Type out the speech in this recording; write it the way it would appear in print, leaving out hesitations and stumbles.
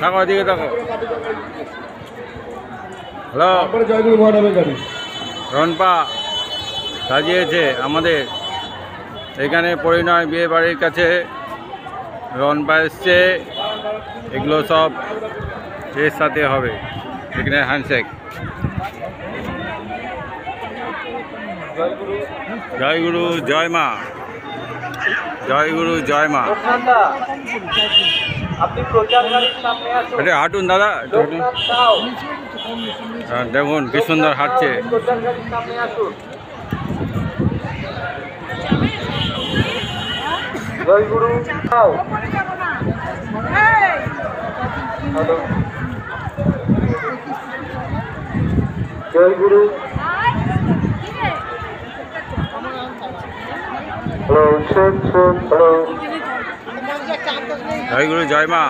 থাকো এদিকে থাকো। হ্যালো, রনপা সাজিয়েছে আমাদের এখানে পরিণয় বিয়ে বাড়ির কাছে। রনপা এসছে, এগুলো সব এর সাথে হবে। এখানে হ্যান্ডশেক। জয় গুরু জয় মা, জয় গুরু জয় মা। এটা হাঁটুন দাদা, দেখুন কি সুন্দর হাঁটছে। জয় গুরু জয় গুরু জয় গুরু জয় মা।